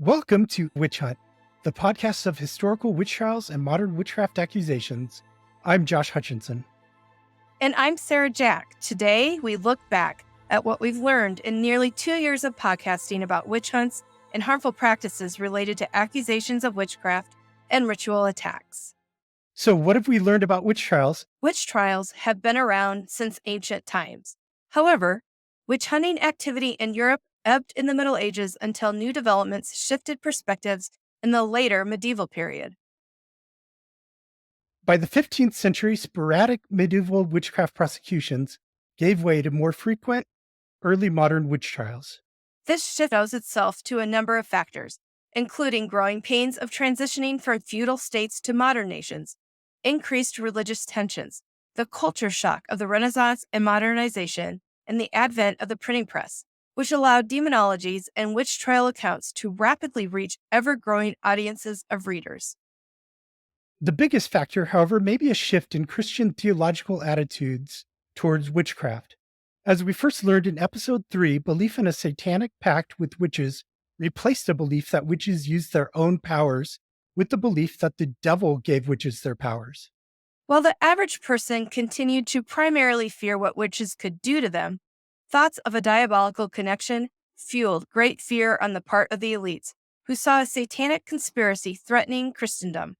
Welcome to Witch Hunt, the podcast of historical witch trials and modern witchcraft accusations. I'm Josh Hutchinson. And I'm Sarah Jack. Today, we look back at what we've learned in nearly 2 years of podcasting about witch hunts and harmful practices related to accusations of witchcraft and ritual attacks. So, what have we learned about witch trials? Witch trials have been around since ancient times. However, witch hunting activity in Europe ebbed in the Middle Ages until new developments shifted perspectives in the later medieval period. By the 15th century, sporadic medieval witchcraft prosecutions gave way to more frequent early modern witch trials. This shift owes itself to a number of factors, including growing pains of transitioning from feudal states to modern nations, increased religious tensions, the culture shock of the Renaissance and modernization, and the advent of the printing press, which allowed demonologies and witch trial accounts to rapidly reach ever-growing audiences of readers. The biggest factor, however, may be a shift in Christian theological attitudes towards witchcraft. As we first learned in episode 3, belief in a satanic pact with witches replaced a belief that witches used their own powers with the belief that the devil gave witches their powers. While the average person continued to primarily fear what witches could do to them, thoughts of a diabolical connection fueled great fear on the part of the elites, who saw a satanic conspiracy threatening Christendom.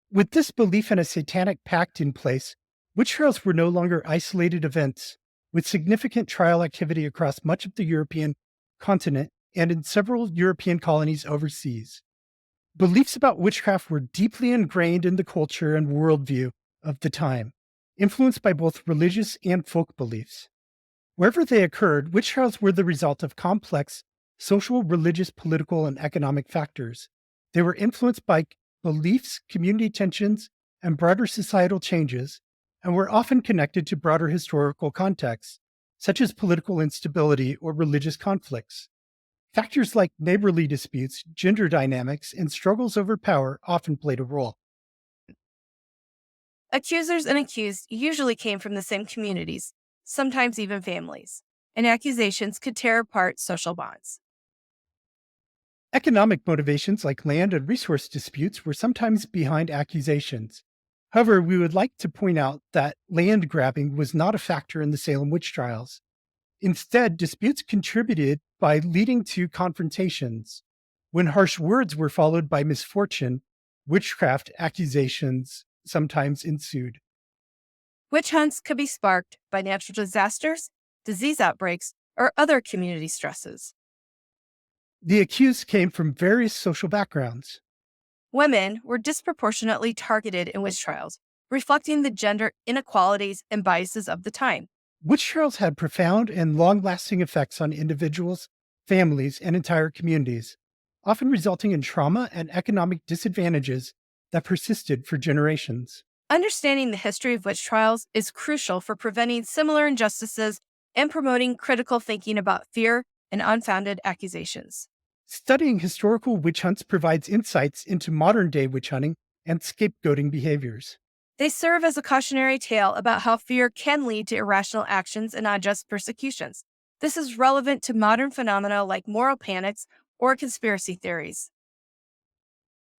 With this belief in a satanic pact in place, witch trials were no longer isolated events, with significant trial activity across much of the European continent and in several European colonies overseas. Beliefs about witchcraft were deeply ingrained in the culture and worldview of the time, influenced by both religious and folk beliefs. Wherever they occurred, witch trials were the result of complex social, religious, political, and economic factors. They were influenced by beliefs, community tensions, and broader societal changes, and were often connected to broader historical contexts, such as political instability or religious conflicts. Factors like neighborly disputes, gender dynamics, and struggles over power often played a role. Accusers and accused usually came from the same communities, sometimes even families, and accusations could tear apart social bonds. Economic motivations like land and resource disputes were sometimes behind accusations. However, we would like to point out that land grabbing was not a factor in the Salem witch trials. Instead, disputes contributed by leading to confrontations. When harsh words were followed by misfortune, witchcraft accusations sometimes ensued. Witch hunts could be sparked by natural disasters, disease outbreaks, or other community stresses. The accused came from various social backgrounds. Women were disproportionately targeted in witch trials, reflecting the gender inequalities and biases of the time. Witch trials had profound and long-lasting effects on individuals, families, and entire communities, often resulting in trauma and economic disadvantages that persisted for generations. Understanding the history of witch trials is crucial for preventing similar injustices and promoting critical thinking about fear and unfounded accusations. Studying historical witch hunts provides insights into modern-day witch hunting and scapegoating behaviors. They serve as a cautionary tale about how fear can lead to irrational actions and unjust persecutions. This is relevant to modern phenomena like moral panics or conspiracy theories.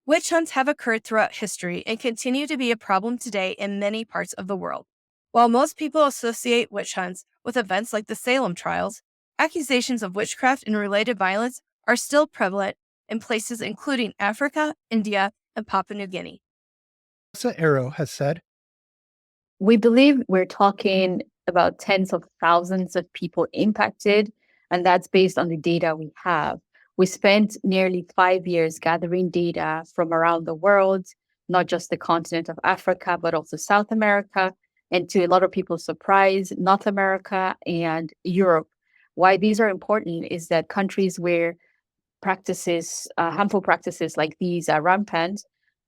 Witch hunts have occurred throughout history and continue to be a problem today in many parts of the world. While most people associate witch hunts with events like the Salem trials, accusations of witchcraft and related violence are still prevalent in places including Africa, India, and Papua New Guinea. Arrow has said, "We believe we're talking about tens of thousands of people impacted, and that's based on the data we have. We spent nearly 5 years gathering data from around the world, not just the continent of Africa, but also South America, and to a lot of people's surprise, North America and Europe. Why these are important is that countries where harmful practices like these are rampant,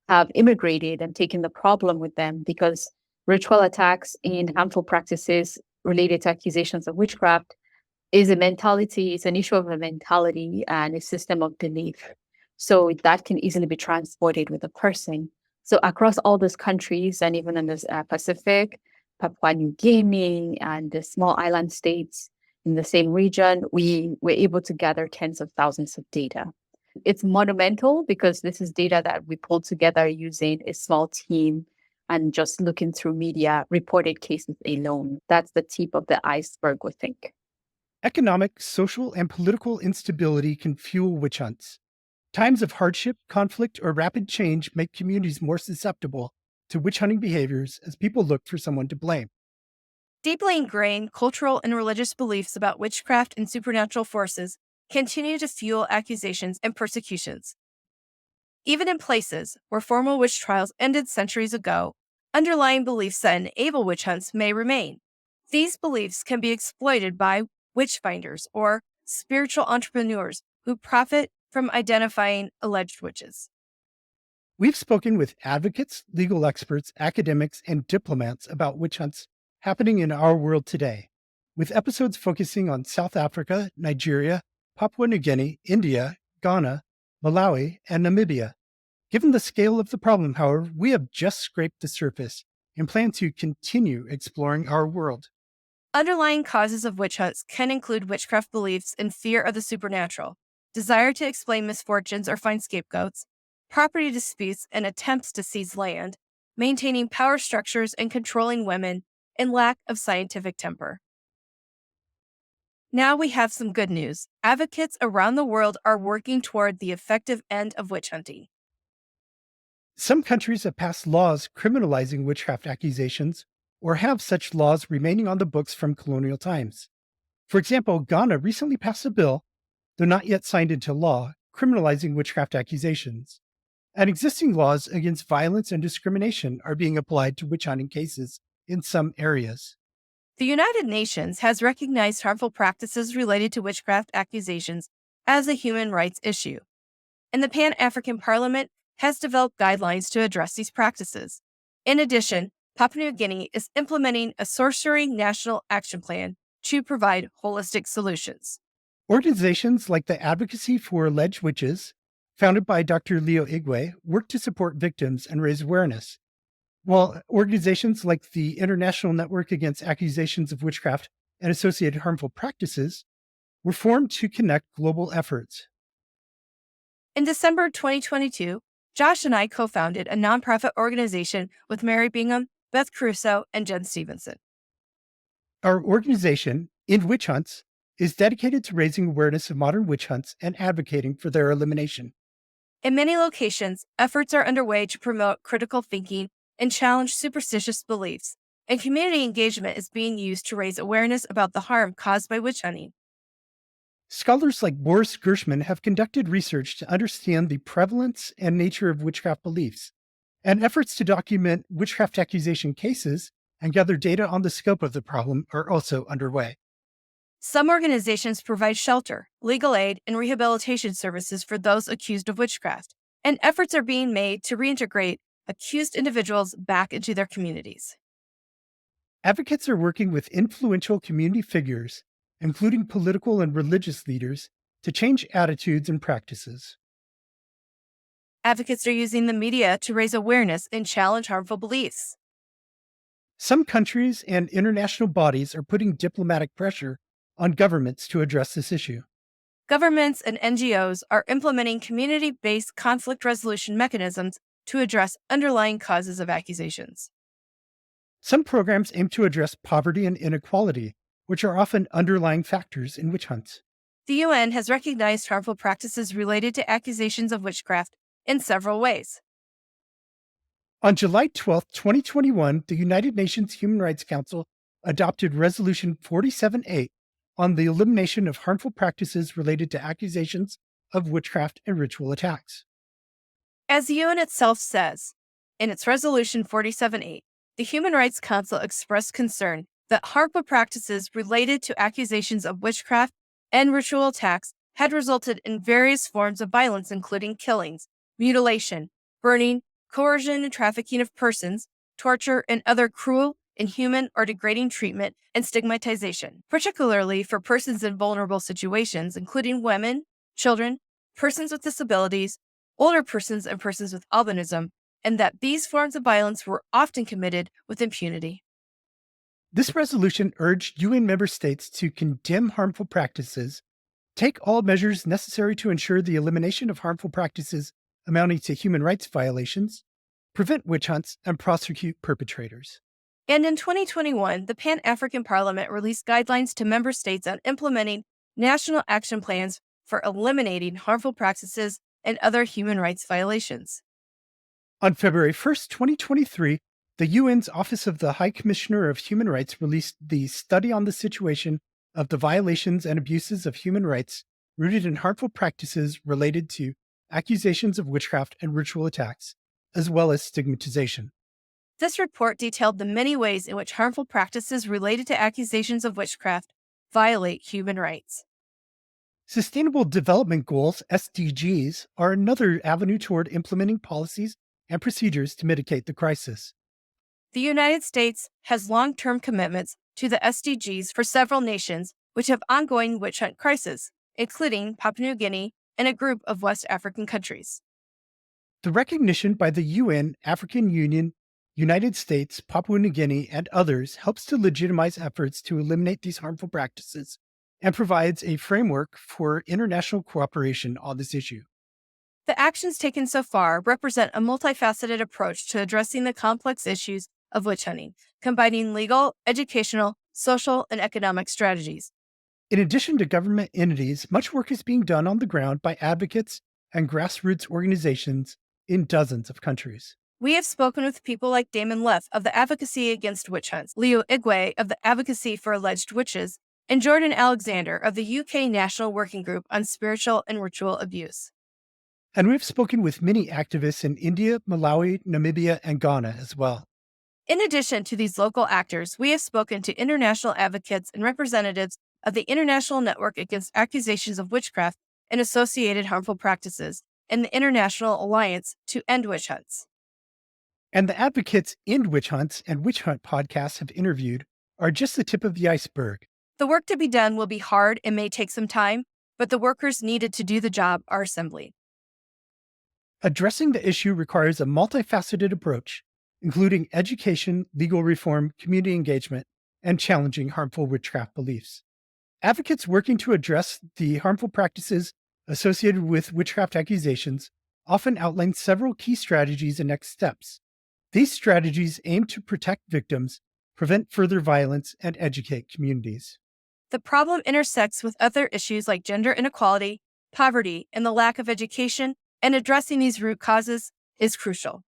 have immigrated and taken the problem with them, because ritual attacks and harmful practices related to accusations of witchcraft is a mentality, it's an issue of a mentality and a system of belief. So that can easily be transported with a person. So across all those countries, and even in the Pacific, Papua New Guinea and the small island states, in the same region, we were able to gather tens of thousands of data. It's monumental because this is data that we pulled together using a small team and just looking through media reported cases alone. That's the tip of the iceberg, we think. Economic, social, and political instability can fuel witch hunts. Times of hardship, conflict, or rapid change make communities more susceptible to witch hunting behaviors as people look for someone to blame. Deeply ingrained cultural and religious beliefs about witchcraft and supernatural forces continue to fuel accusations and persecutions. Even in places where formal witch trials ended centuries ago, underlying beliefs that enable witch hunts may remain. These beliefs can be exploited by witch finders or spiritual entrepreneurs who profit from identifying alleged witches. We've spoken with advocates, legal experts, academics, and diplomats about witch hunts happening in our world today, with episodes focusing on South Africa, Nigeria, Papua New Guinea, India, Ghana, Malawi, and Namibia. Given the scale of the problem, however, we have just scraped the surface and plan to continue exploring our world. Underlying causes of witch hunts can include witchcraft beliefs and fear of the supernatural, desire to explain misfortunes or find scapegoats, property disputes and attempts to seize land, maintaining power structures and controlling women, and lack of scientific temper. Now we have some good news. Advocates around the world are working toward the effective end of witch hunting. Some countries have passed laws criminalizing witchcraft accusations or have such laws remaining on the books from colonial times. For example, Ghana recently passed a bill, though not yet signed into law, criminalizing witchcraft accusations. And existing laws against violence and discrimination are being applied to witch hunting cases in some areas. The United Nations has recognized harmful practices related to witchcraft accusations as a human rights issue, and the Pan-African Parliament has developed guidelines to address these practices. In addition, Papua New Guinea is implementing a sorcery national action plan to provide holistic solutions. Organizations like the Advocacy for Alleged Witches, founded by Dr. Leo Igwe, work to support victims and raise awareness, while organizations like the International Network Against Accusations of Witchcraft and Associated Harmful Practices were formed to connect global efforts. In December 2022, Josh and I co-founded a nonprofit organization with Mary Bingham, Beth Crusoe, and Jen Stevenson. Our organization, End Witch Hunts, is dedicated to raising awareness of modern witch hunts and advocating for their elimination. In many locations, efforts are underway to promote critical thinking and challenge superstitious beliefs, and community engagement is being used to raise awareness about the harm caused by witch hunting. Scholars like Boris Gershman have conducted research to understand the prevalence and nature of witchcraft beliefs, and efforts to document witchcraft accusation cases and gather data on the scope of the problem are also underway. Some organizations provide shelter, legal aid, and rehabilitation services for those accused of witchcraft, and efforts are being made to reintegrate accused individuals back into their communities. Advocates are working with influential community figures, including political and religious leaders, to change attitudes and practices. Advocates are using the media to raise awareness and challenge harmful beliefs. Some countries and international bodies are putting diplomatic pressure on governments to address this issue. Governments and NGOs are implementing community-based conflict resolution mechanisms to address underlying causes of accusations. Some programs aim to address poverty and inequality, which are often underlying factors in witch hunts. The UN has recognized harmful practices related to accusations of witchcraft in several ways. On July 12, 2021, the United Nations Human Rights Council adopted Resolution 47.8 on the elimination of harmful practices related to accusations of witchcraft and ritual attacks. As the UN itself says, in its Resolution 47.8, the Human Rights Council expressed concern that harmful practices related to accusations of witchcraft and ritual attacks had resulted in various forms of violence, including killings, mutilation, burning, coercion and trafficking of persons, torture, and other cruel, inhuman, or degrading treatment and stigmatization, particularly for persons in vulnerable situations, including women, children, persons with disabilities, older persons, and persons with albinism, and that these forms of violence were often committed with impunity. This resolution urged UN member states to condemn harmful practices, take all measures necessary to ensure the elimination of harmful practices amounting to human rights violations, prevent witch hunts, and prosecute perpetrators. And in 2021, the Pan African Parliament released guidelines to member states on implementing national action plans for eliminating harmful practices and other human rights violations. On February 1st, 2023, the UN's Office of the High Commissioner of Human Rights released the Study on the Situation of the Violations and Abuses of Human Rights Rooted in Harmful Practices Related to Accusations of Witchcraft and Ritual Attacks, as well as Stigmatization. This report detailed the many ways in which harmful practices related to accusations of witchcraft violate human rights. Sustainable Development Goals, SDGs, are another avenue toward implementing policies and procedures to mitigate the crisis. The United States has long-term commitments to the SDGs for several nations which have ongoing witch hunt crises, including Papua New Guinea and a group of West African countries. The recognition by the UN, African Union, United States, Papua New Guinea, and others helps to legitimize efforts to eliminate these harmful practices and provides a framework for international cooperation on this issue. The actions taken so far represent a multifaceted approach to addressing the complex issues of witch hunting, combining legal, educational, social, and economic strategies. In addition to government entities, much work is being done on the ground by advocates and grassroots organizations in dozens of countries. We have spoken with people like Damon Leff of the Advocacy Against Witch Hunts, Leo Igwe of the Advocacy for Alleged Witches, and Jordan Alexander of the UK National Working Group on Spiritual and Ritual Abuse. And we've spoken with many activists in India, Malawi, Namibia, and Ghana as well. In addition to these local actors, we have spoken to international advocates and representatives of the International Network Against Accusations of Witchcraft and Associated Harmful Practices and the International Alliance to End Witch Hunts. And the advocates End Witch Hunts and Witch Hunt podcasts have interviewed are just the tip of the iceberg. The work to be done will be hard and may take some time, but the workers needed to do the job are assembly. Addressing the issue requires a multifaceted approach, including education, legal reform, community engagement, and challenging harmful witchcraft beliefs. Advocates working to address the harmful practices associated with witchcraft accusations often outline several key strategies and next steps. These strategies aim to protect victims, prevent further violence, and educate communities. The problem intersects with other issues like gender inequality, poverty, and the lack of education, and addressing these root causes is crucial.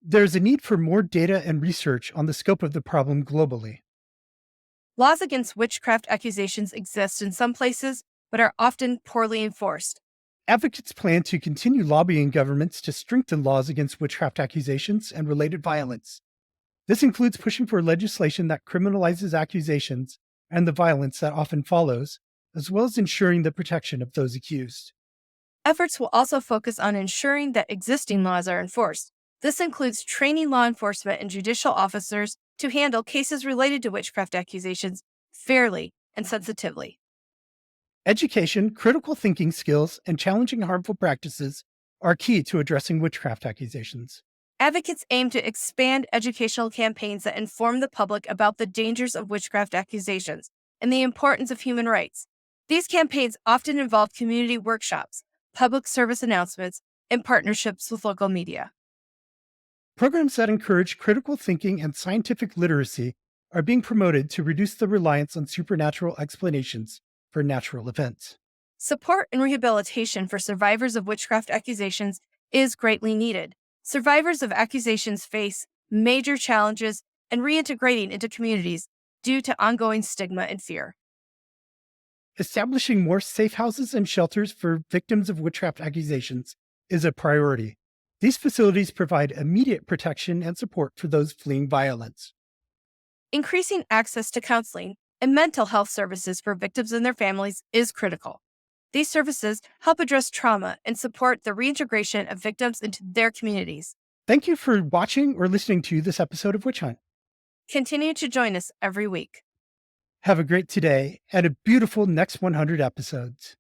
There's a need for more data and research on the scope of the problem globally. Laws against witchcraft accusations exist in some places, but are often poorly enforced. Advocates plan to continue lobbying governments to strengthen laws against witchcraft accusations and related violence. This includes pushing for legislation that criminalizes accusations and the violence that often follows, as well as ensuring the protection of those accused. Efforts will also focus on ensuring that existing laws are enforced. This includes training law enforcement and judicial officers to handle cases related to witchcraft accusations fairly and sensitively. Education, critical thinking skills, and challenging harmful practices are key to addressing witchcraft accusations. Advocates aim to expand educational campaigns that inform the public about the dangers of witchcraft accusations and the importance of human rights. These campaigns often involve community workshops, public service announcements, and partnerships with local media. Programs that encourage critical thinking and scientific literacy are being promoted to reduce the reliance on supernatural explanations for natural events. Support and rehabilitation for survivors of witchcraft accusations is greatly needed. Survivors of accusations face major challenges in reintegrating into communities due to ongoing stigma and fear. Establishing more safe houses and shelters for victims of witchcraft accusations is a priority. These facilities provide immediate protection and support for those fleeing violence. Increasing access to counseling and mental health services for victims and their families is critical. These services help address trauma and support the reintegration of victims into their communities. Thank you for watching or listening to this episode of Witch Hunt. Continue to join us every week. Have a great today and a beautiful next 100 episodes.